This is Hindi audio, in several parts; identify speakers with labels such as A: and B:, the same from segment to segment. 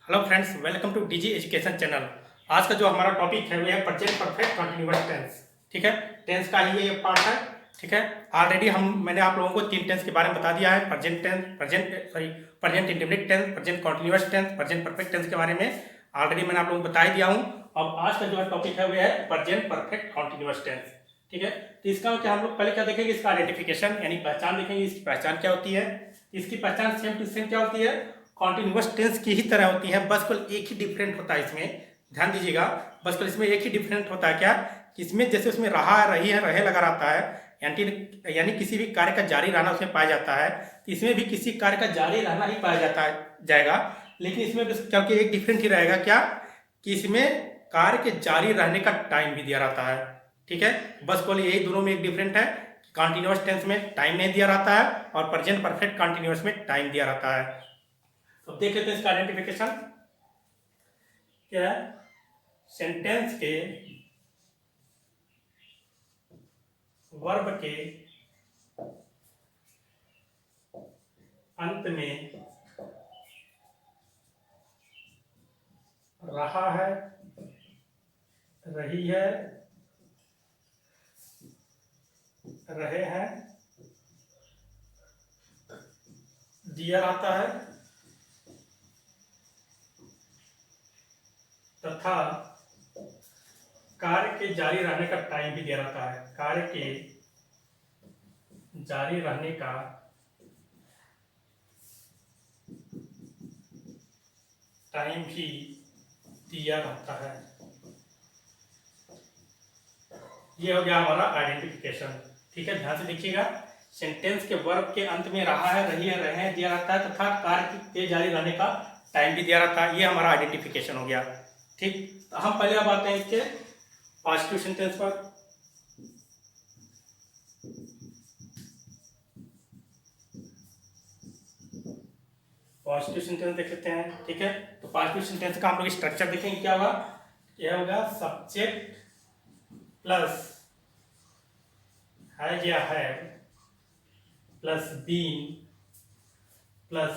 A: Hello friends, welcome to DG education channel. आज का जो हमारा टॉपिक है वो है प्रेजेंट परफेक्ट कंटिन्यूअस टेंस। ठीक है, टेंस का ही ये पार्ट है। ठीक है, ऑलरेडी मैंने आप लोगों को 3 टेंस के बारे में बता दिया है। Present indefinite tense, present continuous tense, present perfect tense के बारे में ऑलरेडी मैंने आप लोगों को बता ही दिया हूँ। अब आज का जो है टॉपिक है वो है प्रेजेंट परफेक्ट कंटिन्यूअस टेंस। ठीक है, तो इसका क्या हम लोग पहले क्या देखेंगे, इसका आइडेंटिफिकेशन यानी पहचान देखेंगे। इसकी पहचान क्या होती है? इसकी पहचान सेम टू सेम क्या होती है, कॉन्टिन्यूअस टेंस की ही तरह होती है, बस केवल एक ही डिफरेंट होता है इसमें। ध्यान दीजिएगा, बस केवल इसमें एक ही डिफरेंट होता है। क्या कि इसमें जैसे उसमें रहा, रही है, रहे लगा रहता है, यानी किसी भी कार्य का जारी रहना उसमें पाया जाता है, तो इसमें भी किसी कार्य का जारी रहना ही पाया जाता है जाएगा। लेकिन इसमें क्योंकि एक डिफरेंट ही रहेगा, क्या कि इसमें कार्य के जारी रहने का टाइम भी दिया रहता है। ठीक है, बस केवल यही दोनों में एक डिफरेंट है। कॉन्टिन्यूअस टेंस में टाइम नहीं दिया रहता है और प्रेजेंट परफेक्ट कॉन्टिन्यूअस में टाइम दिया रहता है। तो देख लेते हैं इसका आइडेंटिफिकेशन क्या है। सेंटेंस के वर्ब के अंत में रहा है, रही है, रहे हैं दिया रहता है तथा कार्य के जारी रहने का टाइम भी दिया रहता है। कार्य के जारी रहने का टाइम भी दिया रहता है। ये हो गया हमारा आइडेंटिफिकेशन। ठीक है, ध्यान से देखिएगा। सेंटेंस के वर्ब के अंत में रहा है, रही है, रहे हैं दिया रहता है तथा कार्य के जारी रहने का टाइम भी दिया रहता है। ये हमारा आइडेंटिफिकेशन हो गया। ठीक, तो हम पहले अब आते हैं इसके पॉजिटिव सेंटेंस पर। पॉजिटिव सेंटेंस देख लेते हैं। ठीक है, तो पॉजिटिव सेंटेंस का हम लोग स्ट्रक्चर देखेंगे। क्या होगा? यह होगा सब्जेक्ट प्लस हैज या have plus been plus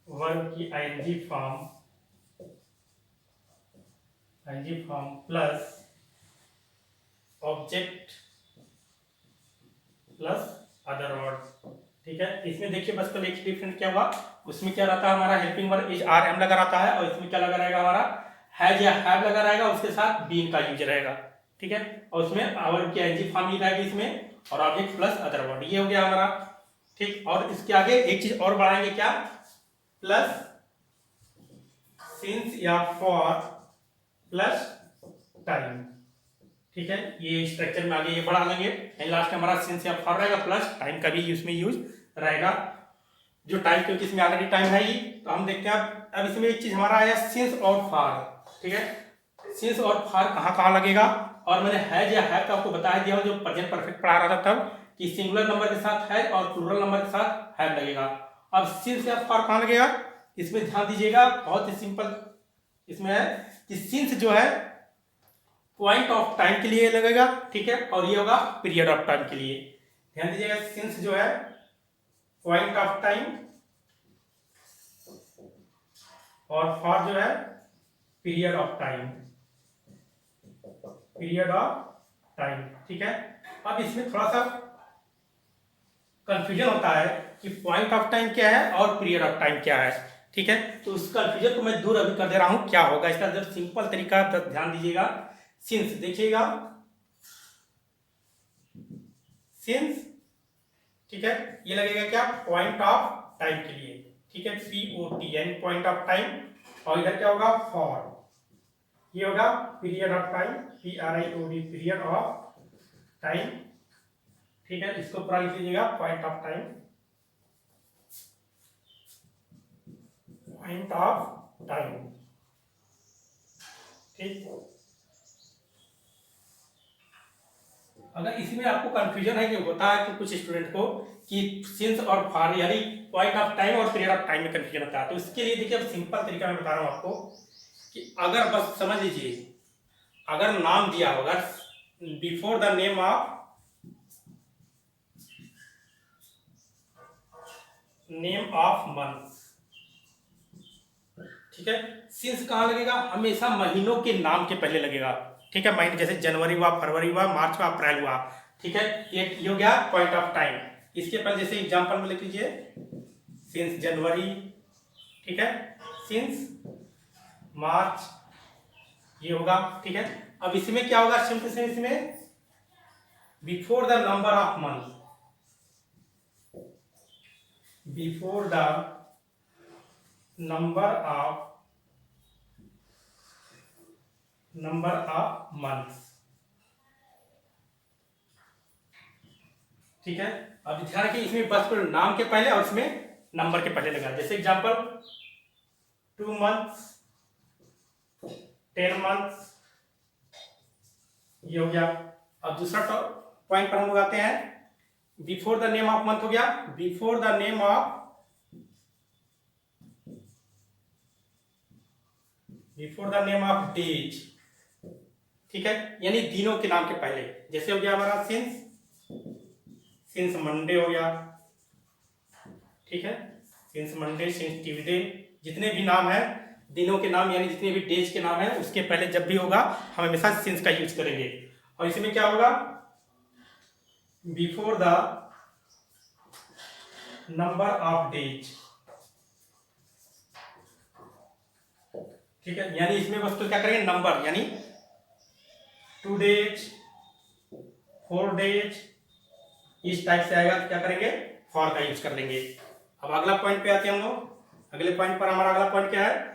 A: verb की I N G form plus object plus other words. ठीक है, इसमें देखिए बस कल एक डिफरेंट क्या हुआ, उसमें क्या रहता है हमारा helping verb is are am लगा रहता है और इसमें क्या लगा रहेगा हमारा हैज या हैव लगा रहेगा, उसके साथ बीन का यूज रहेगा। ठीक है, और उसमें वर्ब की आईएनजी फॉर्म ही रहेगी इसमें और ऑब्जेक्ट प्लस अदर वर्ड। ये हो गया हमारा। ठीक, और इसके आगे एक चीज और बढ़ाएंगे, क्या? प्लस सिंस या फॉर प्लस टाइम। ठीक है, ये स्ट्रक्चर में आगे ये बढ़ा लेंगे। लास्ट में हमारा सिंस या फॉर रहेगा प्लस टाइम का भी उसमें यूज रहेगा। जो टाइम, क्योंकि इसमें ऑलरेडी टाइम है ही, तो हम देखते हैं अब इसमें एक चीज हमारा आया सिंस और फॉर। ठीक है, सिंस और फॉर कहाँ कहाँ लगेगा, और मैंने हैज या हैव का आपको बता दिया हूं जो प्रेजेंट परफेक्ट पढ़ा रहा था तब, कि सिंगुलर नंबर के साथ हैज और प्लूरल नंबर के साथ हैव लगेगा। अब सिंस या फॉर कहाँ लगेगा, इसमें ध्यान दीजिएगा, बहुत ही सिंपल इसमें है कि सिंस जो है पॉइंट ऑफ टाइम के लिए लगेगा। ठीक है, और ये होगा पीरियड ऑफ टाइम के लिए। ध्यान दीजिएगा, सिंस जो है पॉइंट ऑफ टाइम और फॉर जो है पीरियड ऑफ टाइम। ठीक है, अब इसमें थोड़ा सा कंफ्यूजन होता है कि पॉइंट ऑफ टाइम क्या है और पीरियड ऑफ टाइम क्या है। ठीक है, तो उस कंफ्यूजन को मैं दूर अभी कर दे रहा हूं। क्या होगा इसका जब सिंपल तरीका, तो ध्यान दीजिएगा। सिंस देखिएगा, सिंस, ठीक है, ये लगेगा क्या? पॉइंट ऑफ टाइम के लिए। ठीक है, POT यानी पॉइंट ऑफ टाइम, और इधर क्या होगा? फॉर। ये होगा period of time, PRIOD period of time. ठीक है, इसको पूरा लिख लीजिएगा, point of time, point of time. ठीक, अगर इसमें आपको कंफ्यूजन है कि होता है कि कुछ स्टूडेंट को कि सिंस और फॉर यानी पॉइंट ऑफ टाइम और पीरियड ऑफ टाइम में कंफ्यूजन होता है, तो इसके लिए देखिए अब सिंपल तरीका मैं बता रहा हूं आपको कि अगर बस समझ लीजिए, अगर नाम दिया होगा before the name of month, ठीक है। सिंस कहाँ लगेगा? हमेशा महीनों के नाम के पहले लगेगा, ठीक है। महीने जैसे जनवरी हुआ, फरवरी हुआ, मार्च हुआ, अप्रैल हुआ, ठीक है। ये हो गया पॉइंट ऑफ टाइम। इसके पहले जैसे एग्जांपल में लिख लीजिए सिंस जनवरी, ठीक है, सिंस मार्च, ये होगा, ठीक है। अब इसमें क्या होगा? सिंपल से इसमें before the number of month, before the number of months, ठीक है। अब ध्यान रखिए इसमें बस पर नाम के पहले और इसमें नंबर के पहले लगा। जैसे एग्जांपल 2 months, 10 months, ये हो गया। अब दूसरा पॉइंट पर हम लोग आते हैं, before the name of month हो गया, before the name of days, ठीक है, यानी दिनों के नाम के पहले। जैसे हो गया हमारा सिंस मंडे हो गया, ठीक है, सिंस मंडे, सिंस ट्यूजडे, जितने भी नाम है दिनों के नाम यानी जितने भी डेज के नाम है उसके पहले जब भी होगा हम हमेशा सिंस का यूज करेंगे। और इसमें क्या होगा? Before the number of days, ठीक है, यानी इसमें बस तो क्या करेंगे? नंबर, यानी 2 days, 4 days, इस टाइप से आएगा तो क्या करेंगे? फॉर का यूज कर लेंगे। अब अगला पॉइंट पे आते हैं हम लोग। अगले पॉइंट पर हमारा अगला पॉइंट क्या है?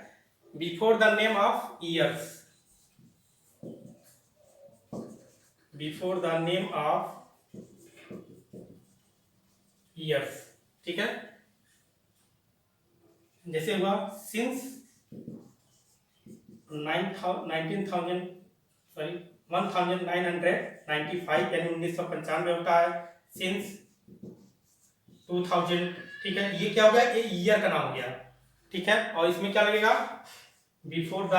A: Before the name of years, before the name of years, ठीक है। जैसे हुआ सिंस 1995 यानी 1995 होता है, सिंस 2000, ठीक है। ये क्या हो गया? ये ईयर का नाम हो गया, ठीक है। और इसमें क्या लगेगा? Before the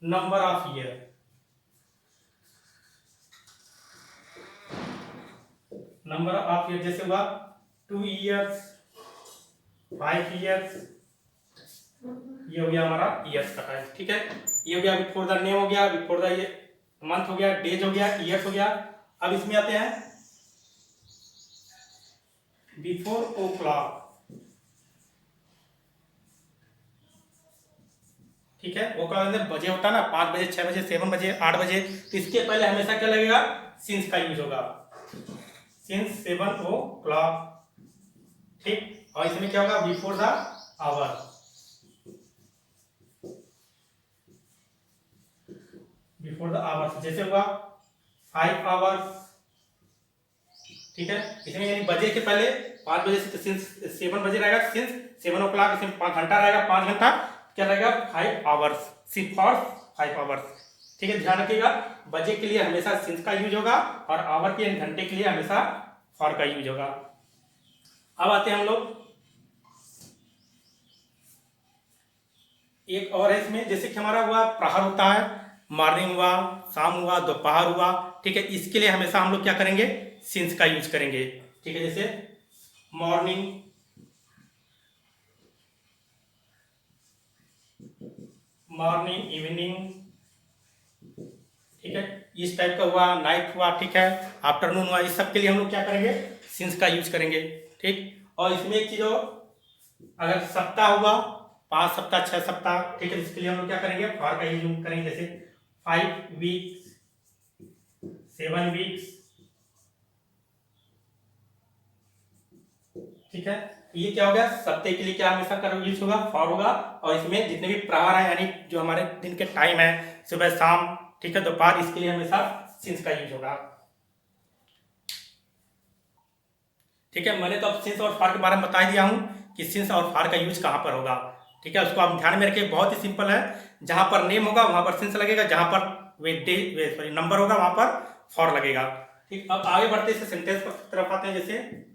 A: number of year, number of year, जैसे हुआ 2 years, 5 years, ये हो गया हमारा ईयर्स का टाइम, ठीक है। ये हो गया बिफोर द नेम हो गया, बिफोर द मंथ हो गया, डेज हो गया, ईयर्स हो गया। अब इसमें आते हैं बिफोर ओ क्लॉक, ठीक है। वो क्लॉक अंदर बजे होता है ना, 5 बजे, 6 बजे, 7 बजे, 8 बजे, तो इसके पहले हमेशा क्या लगेगा? सिंस का यूज होगा, सिंस 7 ओ क्लॉक, ठीक। और इसमें क्या होगा? Before the hour, before the hours, जैसे हुआ 5 hours, ठीक है। इसमें यानी बजे के पहले 5 बजे से, तो सिंस 7 बजे रहेगा, सिंस 7 ओ क्लॉक, इसमें 5 घंटा रहेगा, 5 घंटा क्या रहेगा? 5 hours, सिर्फ फॉर 5 hours, ठीक है। ध्यान रखिएगा बजे के लिए हमेशा सिंस का यूज होगा और आवर के घंटे के लिए हमेशा फॉर का यूज होगा। अब आते हैं हम लोग एक और है इसमें, जैसे कि हमारा हुआ प्रहर होता है, मॉर्निंग हुआ, शाम हुआ, दोपहर हुआ, ठीक है। इसके लिए हमेशा हम लोग क्या करेंगे? सिंस का यूज करेंगे, ठीक है। जैसे मॉर्निंग, मॉर्निंग, इवनिंग, ठीक है, इस टाइप का हुआ, नाइट हुआ, ठीक है, आफ्टरनून हुआ, इस सब के लिए हम लोग क्या करेंगे? सिंस का यूज करेंगे, ठीक। और इसमें एक चीज हो, अगर सप्ताह हुआ, 5 सप्ताह, 6 सप्ताह, ठीक है, इसके लिए हम लोग क्या करेंगे? फॉर का यूज करेंगे, जैसे 5 weeks, 7 weeks, ठीक है। ये क्या हो गया? सप्ताह के लिए क्या हमेशा कर यूज होगा? फॉर होगा। और इसमें जितने भी प्रहर है यानी जो हमारे दिन के टाइम है, सुबह शाम, ठीक है, दोपहर, इसके लिए हमेशा सिंस का यूज होगा, ठीक है। मैंने तो अब सिंस और फॉर के बारे में बता ही दिया हूं कि सिंस और फॉर का यूज कहां पर होगा, ठीक है। उसको आप ध्यान में रखिए, बहुत ही सिंपल है। जहां पर नेम होगा वहां पर सिंस लगेगा, जहां पर सॉरी नंबर होगा वहां पर फॉर लगेगा, ठीक। अब आगे बढ़ते इस सेंटेंस पर तरफ आते हैं। जैसे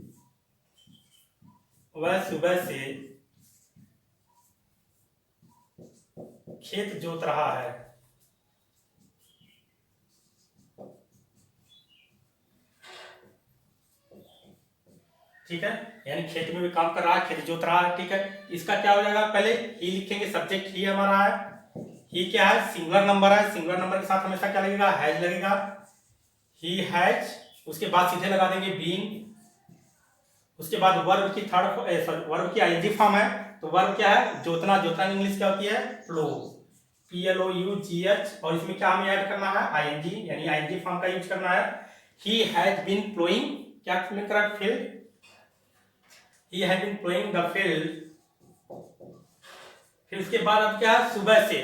A: वह सुबह से खेत जोत रहा है, ठीक है, यानी खेत में भी काम कर रहा है, खेत जोत रहा है। ठीक है, इसका क्या हो जाएगा, पहले ही लिखेंगे, सब्जेक्ट ही हमारा है, ही क्या है, सिंगुलर नंबर है, सिंगुलर नंबर के साथ हमेशा क्या लगेगा, हैज लगेगा, ही हैज। उसके बाद सीधे लगा देंगे बीइंग। उसके बाद वर्ब की वर्ब की आईएनजी फॉर्म है, तो वर्ब क्या है, जोतना। जोतना इंग्लिश क्या होती है, प्लो, PLOUGH। और इसमें क्या हमें ऐड करना है, आईएनजी, यानी आईएनजी फॉर्म का यूज करना है। ही हैज बीन प्लोइंग, क्या लिख रहा है, field, he has been ploughing the field. फिर उसके बाद अब क्या है, सुबह से।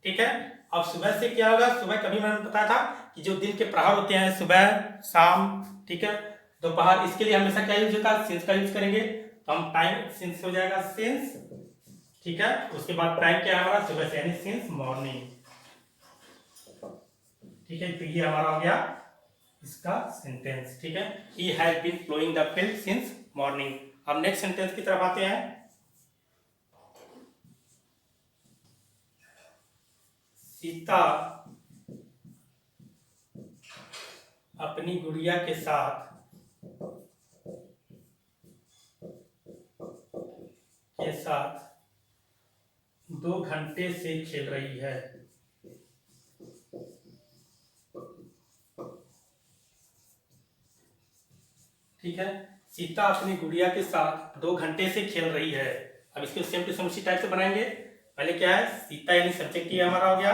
A: ठीक है, अब सुबह से क्या होगा, सुबह कभी मैंने बताया था कि जो दिन के प्रहर होते हैं, सुबह, शाम, ठीक है, दोपहर, इसके लिए हमेशा क्या यूज होता है, सिंस का यूज करेंगे। तो हम टाइम, सिंस हो जाएगा सिंस। ठीक है, उसके बाद टाइम क्या है हमारा, सुबह से, यानी सिंस मॉर्निंग। ठीक है, तो ये हमारा हो गया इसका सेंटेंस। ठीक है, he has been ploughing the field since morning. अब नेक्स्ट सेंटेंस की तरफ आते हैं। सीता अपनी गुड़िया के साथ 2 घंटे से खेल रही है। ठीक है, सीता अपनी गुड़िया के साथ 2 घंटे से खेल रही है। अब इसको सेम टू सेम उसी टाइप से बनाएंगे। पहले क्या है, सीता यानी सब्जेक्ट ये हमारा हो गया।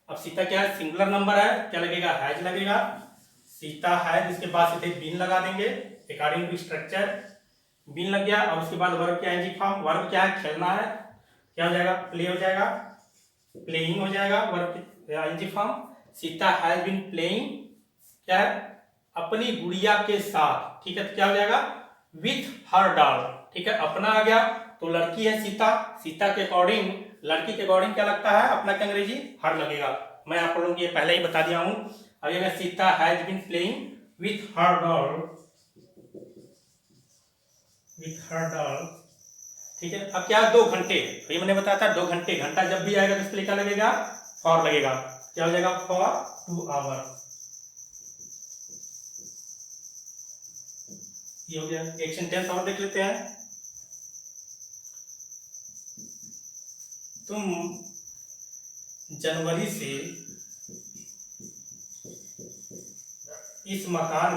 A: अब सीता क्या है, सिंगुलर नंबर है, क्या लगेगा, हैज लगेगा, सीता हैज। इसके बाद सीधे बीन लगा देंगे अकॉर्डिंग टू स्ट्रक्चर, बीन लग गया। और उसके बाद वर्ब क्या है, फॉर्म, वर्ब क्या है, खेलना है, क्या हो जाएगा, प्ले हो जाएगा, प्लेइंग हो जाएगा, verb ING form. Sita has been playing, क्या है, अपनी गुड़िया के साथ। ठीक है, तो क्या हो जाएगा, विथ हर डॉल। ठीक है, अपना आ गया, तो लड़की है सीता, सीता के अकॉर्डिंग, लड़की के अकॉर्डिंग क्या लगता है अपना, के अंग्रेजी हर लगेगा। मैं आप लोगों को ये पहले ही बता दिया हूं। अब ये Sita has been playing with her doll, with her doll. ठीक है, अब क्या है, 2 घंटे, ये मैंने बताया था 2 घंटे, घंटा जब भी आएगा तो इसके लिए क्या लगेगा, फॉर लगेगा, क्या हो जाएगा, फॉर 2 आवर। ये हो गया। एक सेंटेंस और देख लेते हैं। तुम जनवरी से इस मकान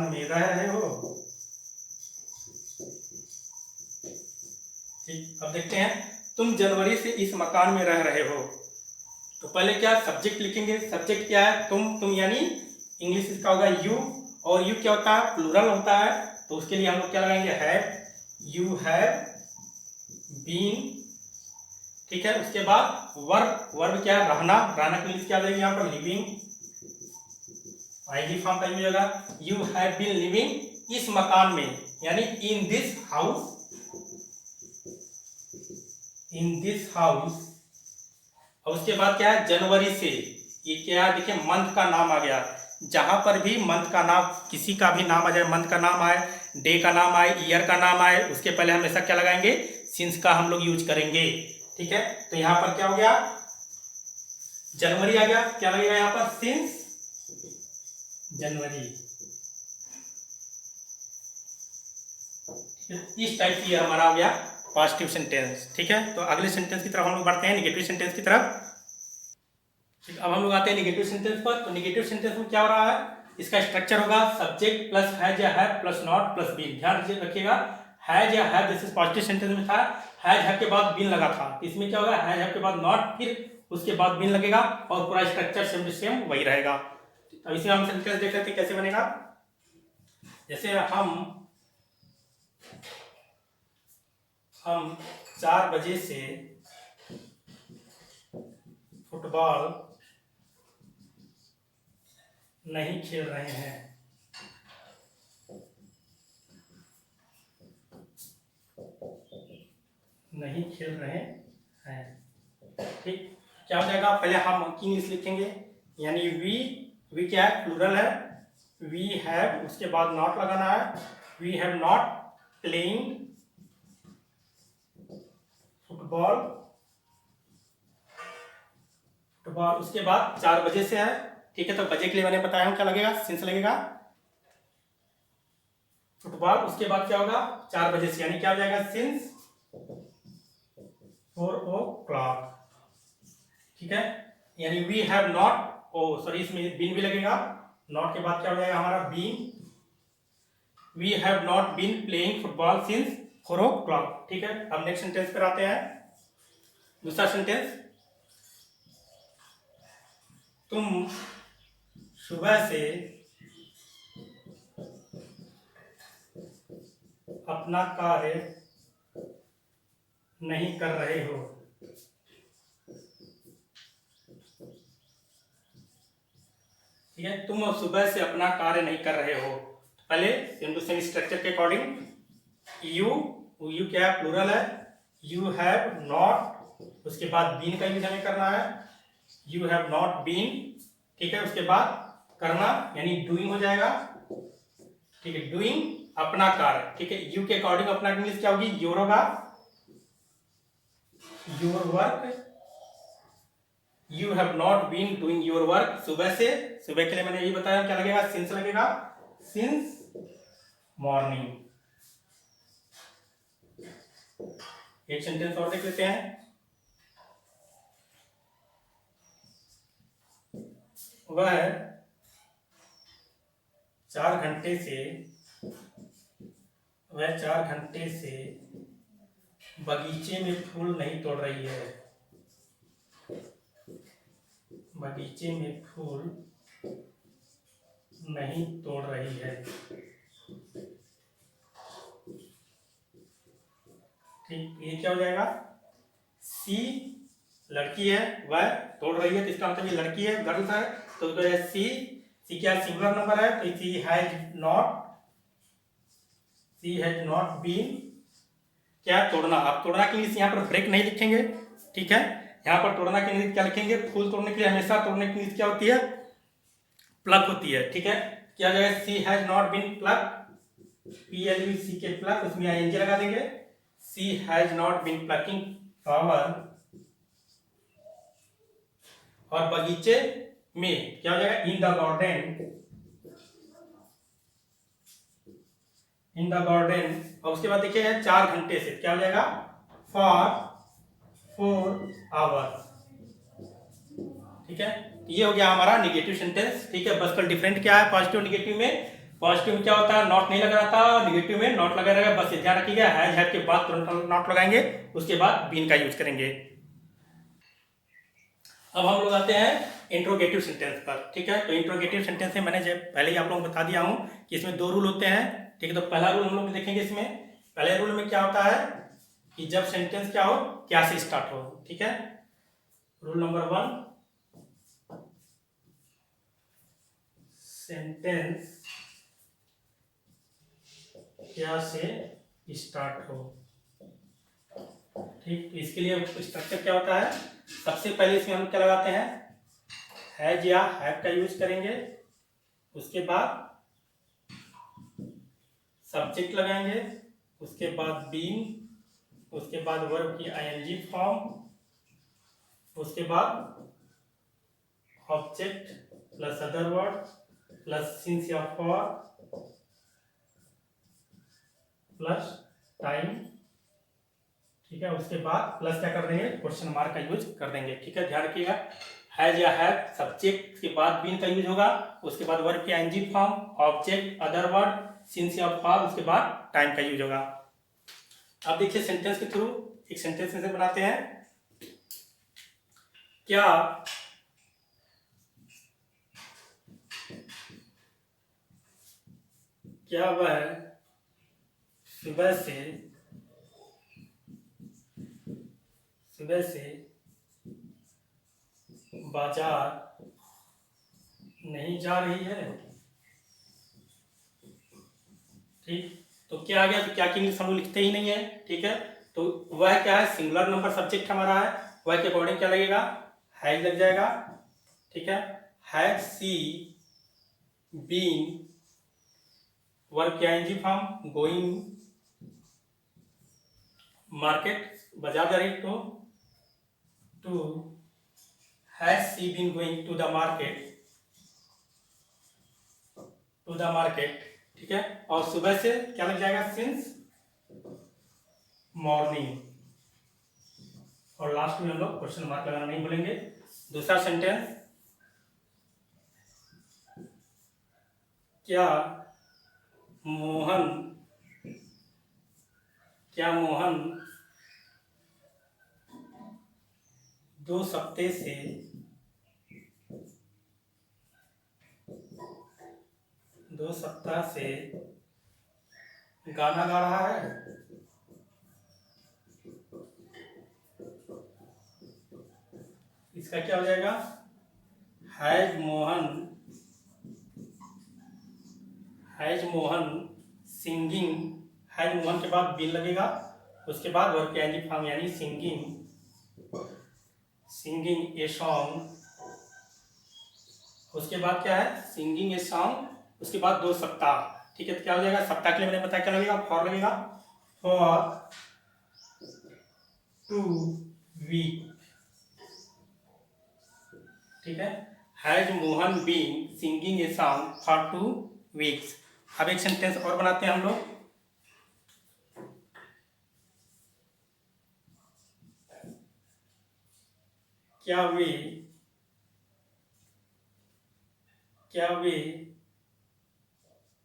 A: में रह रहे हो। ठीक, अब देखते हैं, तुम जनवरी से इस मकान में रह रहे हो। तो पहले क्या, सब्जेक्ट लिखेंगे, सब्जेक्ट क्या है, तुम यानी इंग्लिश इसका होगा यू, और यू क्या होता है, प्लूरल होता है, तो उसके लिए हम लोग क्या लगाएंगे, हैव, यू हैव बीन। ठीक है, उसके बाद वर्ब, वर्ब क्या है, रहना, रहना के लिए क्या देंगे यहाँ पर, लिविंग, आईजी फॉर्म का यूज होगा, यू हैव बीन लिविंग इस मकान में, यानी in this house, in this house. और उसके बाद क्या है, जनवरी से, ये क्या है, देखिए मंथ का नाम आ गया। जहां पर भी मंथ का नाम, किसी का भी नाम आ जाए, मंथ का नाम आए, डे का नाम आए, ईयर का नाम आए, उसके पहले हमेशा क्या लगाएंगे, सिंस का हम लोग यूज करेंगे। ठीक है, तो यहां पर क्या हो गया, जनवरी आ गया, क्या लगेगा यहां पर, सिंस जनवरी। इस टाइप से हमारा हो गया पॉजिटिव सेंटेंस। ठीक है, तो अगले सेंटेंस की तरफ हम लोग बढ़ते हैं, नेगेटिव सेंटेंस की तरफ। अब हम लोग आते हैं नेगेटिव सेंटेंस पर। तो नेगेटिव सेंटेंस में क्या हो रहा है, इसका स्ट्रक्चर होगा सब्जेक्ट प्लस हैज या have plus not plus been. ध्यान रखिएगा, हैज या हैव जैसे पॉजिटिव सेंटेंस में था, हैज हैव के बाद बीन लगा था, इसमें क्या होगा, हैज हैव के बाद नॉट, फिर उसके बाद बीन लगेगा, और पूरा स्ट्रक्चर सेम टू सेम वही रहेगा। अब इसमें हम सेंटेंस देख लेते हैं कैसे बनेगा। जैसे हम 4 बजे से फुटबॉल नहीं खेल रहे हैं। नहीं खेल रहे हैं। ठीक, क्या हो जाएगा, पहले हम इंग्लिश लिखेंगे, यानी वी क्या है, प्लूरल है, वी हैव, उसके बाद नॉट लगाना है, we have not playing football, उसके बाद 4 बजे से है। ठीक है, तो बजे के लिए मैंने बताया हूँ क्या लगेगा, सिंस लगेगा फुटबॉल। उसके बाद क्या होगा 4 बजे से, यानी क्या हो जाएगा सिंस 4 o'clock। ठीक है, यानी we have not, oh sorry इसमें बीन भी लगेगा, नॉट के बाद क्या हो जाएगा हमारा been, we have not been playing football since 4 o'clock। ठीक है, अब नेक्स्ट सेंटेंस पर आते हैं। दूसरा सेंटेंस, तुम सुबह से अपना कार्य नहीं कर रहे हो। ठीक है, तुम सुबह से अपना कार्य नहीं कर रहे हो। पहले सेम स्ट्रक्चर के अकॉर्डिंग, यू क्या है, प्लूरल है, यू हैव नॉट, उसके बाद बीन का यूज हमें करना है, यू हैव नॉट बीन। ठीक है, उसके बाद करना यानी डूइंग हो जाएगा। ठीक है, डूइंग अपना कार्य। ठीक है, यू के अकॉर्डिंग अपना इंग्लिश क्या होगी, योर होगा, your work. You have not been doing your work, सुबह से, सुबह के लिए मैंने यही बताया क्या लगेगा, सिंस लगेगा, सिंस मॉर्निंग। एक सेंटेंस और देख लेते हैं। वह 4 घंटे से, वह 4 घंटे से बगीचे में फूल नहीं तोड़ रही है, बगीचे में फूल नहीं तोड़ रही है। ठीक, ये क्या हो जाएगा, सी लड़की है, वह तोड़ रही है, तो इसका मतलब ये लड़की है, गर्ल्स है, तो सी क्या सिंगुलर नंबर है, तो सी हैज नॉट बीन क्या तोड़ना। आप तोड़ना के लिए यहाँ पर ब्रेक नहीं लिखेंगे। ठीक है, यहाँ पर तोड़ना के लिए क्या लिखेंगे, फूल तोड़ने के लिए हमेशा तोड़ने के लिए क्या होती है, प्लग होती है। ठीक है, क्या जाएगा, she has not been plug, PLUC के प्लग, उसमें ING लगा देंगे, she has not been plucking flower. और बगीचे में क्या हो जाएगा, in the garden, in the garden. और उसके बाद देखिए 4 घंटे से क्या हो जाएगा, फॉर 4 आवर्स। ठीक है, ये हो गया हमारा निगेटिव सेंटेंस। ठीक है, बस कल डिफरेंट क्या है पॉजिटिव निगेटिव में, पॉजिटिव में क्या होता है नॉट नहीं लगा रहता, निगेटिव में नॉट लगा रहेगा, बस ध्यान रखिएगा, हैज के बाद तुरंत नॉट लगाएंगे, उसके बाद बीन का यूज करेंगे। अब हम लोग आते हैं इंट्रोगेटिव सेंटेंस पर। ठीक है, तो इंट्रोगेटिव सेंटेंस में मैंने पहले ही आप लोगों को बता दिया हूं कि इसमें 2 रूल होते हैं। ठीक है, तो पहला रूल हम लोग देखेंगे। इसमें पहले रूल में क्या होता है कि जब सेंटेंस क्या हो, क्या से स्टार्ट हो। ठीक है, रूल नंबर 1, सेंटेंस क्या से स्टार्ट हो। ठीक, तो इसके लिए स्ट्रक्चर क्या होता है, सबसे पहले इसमें हम क्या लगाते हैं, हैज या हैव का यूज करेंगे, उसके बाद सब्जेक्ट लगाएंगे, उसके बाद बीन, उसके बाद वर्ब की ING फॉर्म, उसके बाद object plus other word plus since या फॉर प्लस टाइम। ठीक है, उसके बाद प्लस क्या कर देंगे, क्वेश्चन मार्क का यूज कर देंगे। ठीक है, ध्यान रखिएगा, हैज या हैव, सब्जेक्ट के बाद बीन का यूज होगा, उसके बाद वर्ब की ING form, object other word since या फॉर, उसके बाद टाइम का यूज होगा। अब देखिए सेंटेंस के थ्रू एक सेंटेंस से बनाते हैं। क्या वह सुबह से बाजार नहीं जा रही है। ठीक, तो क्या आ गया, तो क्या की इंग्लिश हम लोग लिखते ही नहीं है। ठीक है, तो वह क्या है, सिंगुलर नंबर सब्जेक्ट हमारा है, वह के अकॉर्डिंग क्या लगेगा, हैज लग जाएगा। ठीक है, हैज सी बीन, वर्ब की ING फॉर्म, गोइंग मार्केट, बाजार जा रही, to has she been going to the market. To the market, ठीक है। और सुबह से क्या लग जाएगा, सिंस मॉर्निंग। और लास्ट में हम लोग क्वेश्चन मार्क लगाना नहीं भूलेंगे। दूसरा सेंटेंस, क्या मोहन क्या मोहन 2 सप्ताह से गाना गा रहा है? इसका क्या हो जाएगा, has Mohan singing, has Mohan के बाद बीन लगेगा, उसके बाद वर्ब के आईएनजी फॉर्म यानी सिंगिंग ए सॉन्ग, उसके बाद क्या है, सिंगिंग ए सॉन्ग, उसके बाद 2 सप्ताह, ठीक है। तो क्या हो जाएगा, सप्ताह के लिए मैंने बताया क्या लगेगा, फॉर लगेगा, फॉर 2 वीक, ठीक है। Has Mohan been singing a song for 2 weeks. अब एक सेंटेंस और बनाते हैं हम लोग। क्या वे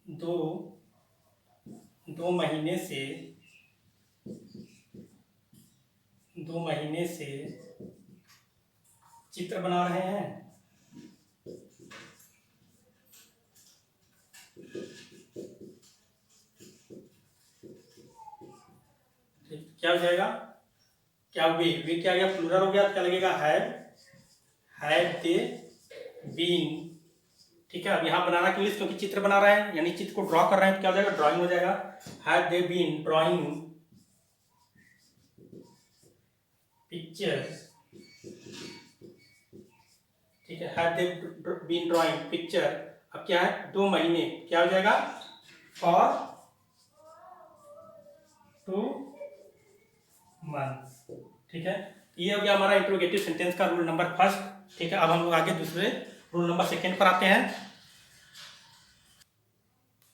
A: दो महीने से चित्र बना रहे हैं? क्या हो जाएगा, क्या वे क्या गया, प्लूरल हो गया, क्या लगेगा, हैव दे बीन, ठीक है। अब यहाँ बनाना क्यों, क्योंकि चित्र बना रहा है यानी चित्र को ड्रॉ कर रहे हैं, तो क्या हो जाएगा, ड्राइंग हो जाएगा, have they been drawing pictures, ठीक है, have they been drawing picture. अब क्या है, 2 महीने, क्या हो जाएगा, फॉर 2 मंथ्स, ठीक है। ये हो गया हमारा इंट्रोगेटिव सेंटेंस का रूल नंबर फर्स्ट, ठीक है। अब हम लोग आगे दूसरे रूल नंबर सेकेंड पर आते हैं,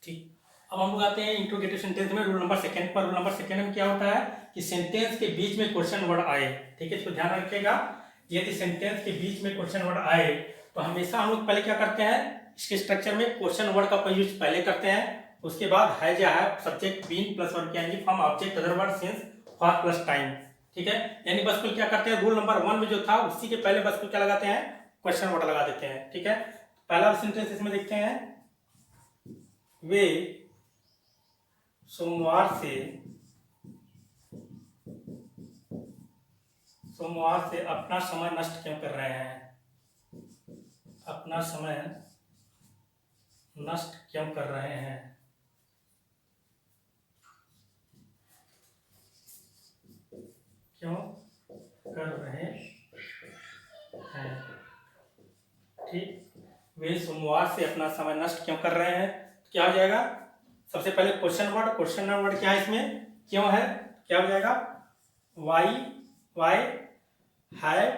A: ठीक। अब हम लोग आते हैं इंट्रोगेटिव सेंटेंस में रूल नंबर सेकेंड पर। रूल नंबर सेकेंड में क्या होता है कि सेंटेंस के बीच में क्वेश्चन वर्ड आए, ठीक है, इसको ध्यान रखिएगा। यदि सेंटेंस के बीच में क्वेश्चन वर्ड आए तो हमेशा हम लोग पहले क्या करते हैं, इसके स्ट्रक्चर में क्वेश्चन वर्ड का यूज पहले करते हैं, उसके बाद हैज या have subject been plus verb के आएंगे form object other word since for plus time, ठीक है। यानी बस को क्या करते हैं, रूल नंबर 1 में जो था उसी के पहले बस को क्या लगाते हैं, क्वेश्चन वर्ड लगा देते हैं, ठीक है। पहला सेंटेंस इसमें देखते हैं, वे सोमवार से अपना समय नष्ट क्यों कर रहे हैं, अपना समय नष्ट क्यों कर रहे हैं, ठीक। वे सोमवार से अपना समय नष्ट क्यों कर रहे हैं, क्या हो जाएगा, सबसे पहले क्वेश्चन वर्ड क्या है इसमें, क्यों है, क्या हो जाएगा, वाई हैव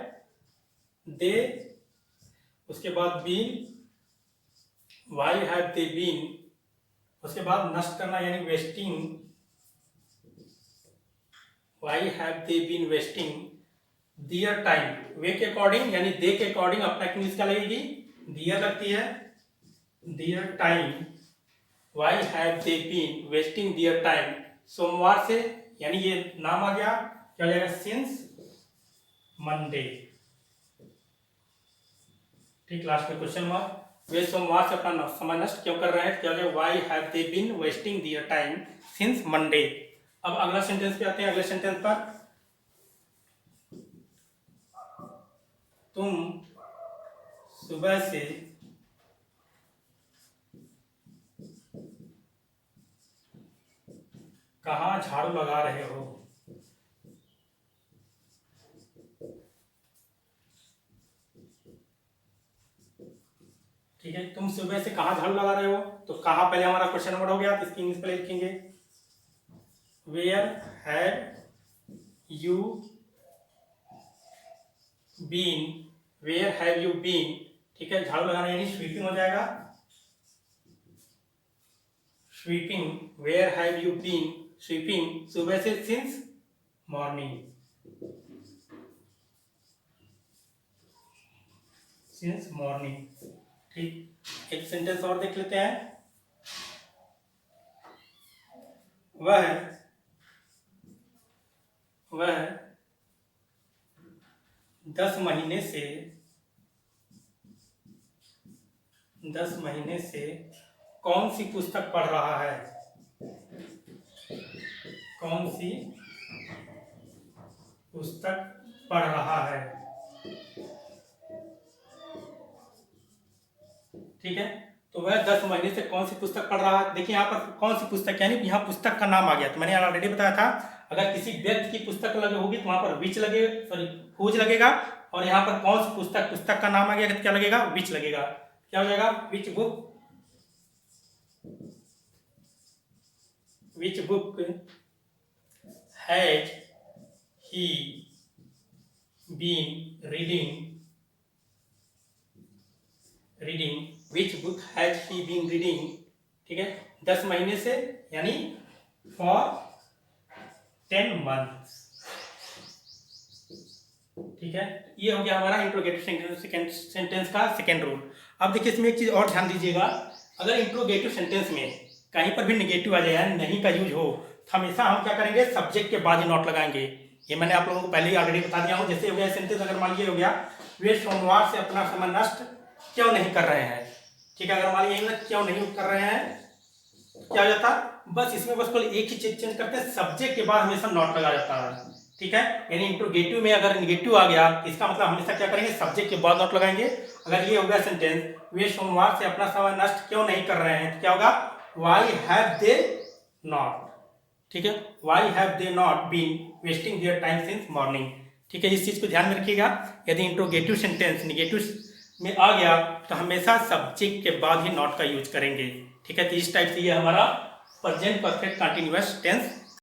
A: दे, उसके बाद been, why have they been, उसके बाद नष्ट करना यानी wasting, why have they been wasting their time, वे के अकॉर्डिंग यानी दे के अकॉर्डिंग अपना इंग्लिश क्या लगेगी, दियर लगती है, their time, why have they been wasting their time, सोमवार से यानी ये नाम आ गया, क्या हो जाएगा, सिंस मंडे, ठीक। लास्ट में क्वेश्चन मार्क, वे सोमवार से अपना समय नष्ट क्यों कर रहे हैं, क्या हो जाएगा, why have they been wasting their time since Monday. अब अगला सेंटेंस पे आते हैं, अगले सेंटेंस पर, तुम सुबह से कहाँ झाड़ू लगा रहे हो, ठीक है। तुम सुबह से कहाँ झाड़ू लगा रहे हो, तो कहाँ पहले हमारा क्वेश्चन वर्ड हो गया, तो इसकी इंग्लिश पहले लिखेंगे, where have you been, where have you been, ठीक है। झाड़ू लगाना यानी स्वीपिंग हो जाएगा, sweeping, where have you been sweeping, सुबह से सिंस मॉर्निंग, सिंस मॉर्निंग। ठीक, एक सेंटेंस और देख लेते हैं। वह 10 महीने से कौन सी पुस्तक पढ़ रहा है, कौन सी पुस्तक पढ़ रहा है। ठीक है, तो वह 10 महीने से कौन सी पुस्तक पढ़ रहा है। देखिए यहाँ पर कौन सी पुस्तक, यानी यहाँ पुस्तक का नाम आ गया। तो मैंने ऑलरेडी बताया था, अगर किसी व्यक्ति की पुस्तक लगे होगी तो वहां पर विच लगे, सॉरी हुज लगेगा, और यहाँ पर कौन सी पुस्तक, पुस्तक का नाम आ गया तो क्या लगेगा, विच लगेगा। क्या हो जाएगा, which book, which book has he been reading, which book has he been reading. ठीक है, 10 महीने से यानी फॉर 10 months। ठीक है, ये हो गया हमारा इंट्रोगेटिव सेंटेंस का सेकेंड रूल। अब देखिए इसमें एक चीज और ध्यान दीजिएगा, अगर इंट्रोगेटिव सेंटेंस में कहीं पर भी नेगेटिव आ जाए, यानी नहीं का यूज हो, तो हमेशा हम क्या करेंगे, सब्जेक्ट के बाद ही नॉट लगाएंगे। ये मैंने आप लोगों को पहले ही ऑलरेडी बता दिया हूँ। जैसे हो गया सेंटेंस, अगर मान लीजिए हो गया, वे सोमवार से अपना समय नष्ट क्यों नहीं कर रहे हैं। ठीक है, अगर मान लीजिए क्यों नहीं कर रहे हैं, क्या हो जाता, बस इसमें बस केवल एक ही चीज चेंज करते हैं, सब्जेक्ट के बाद हमेशा नॉट लगा जाता है। ठीक है, यानी इंट्रोगेटिव में अगर नेगेटिव आ गया, इसका मतलब हमेशा क्या करेंगे, सब्जेक्ट के बाद नॉट लगाएंगे। अगर ये हो गया सेंटेंस, वे सोमवार से अपना समय नष्ट क्यों नहीं कर रहे हैं, तो क्या होगा, व्हाई हैव दे नॉट। ठीक है, why have they not been wasting their time since morning. ठीक है, इस चीज को ध्यान में रखिएगा, यदि इंट्रोगेटिव सेंटेंस नेगेटिव में आ गया तो हमेशा सब्जेक्ट के बाद ही नॉट का यूज करेंगे। ठीक है, तो इस टाइप से ये हमारा प्रेजेंट परफेक्ट कंटिन्यूअस टेंस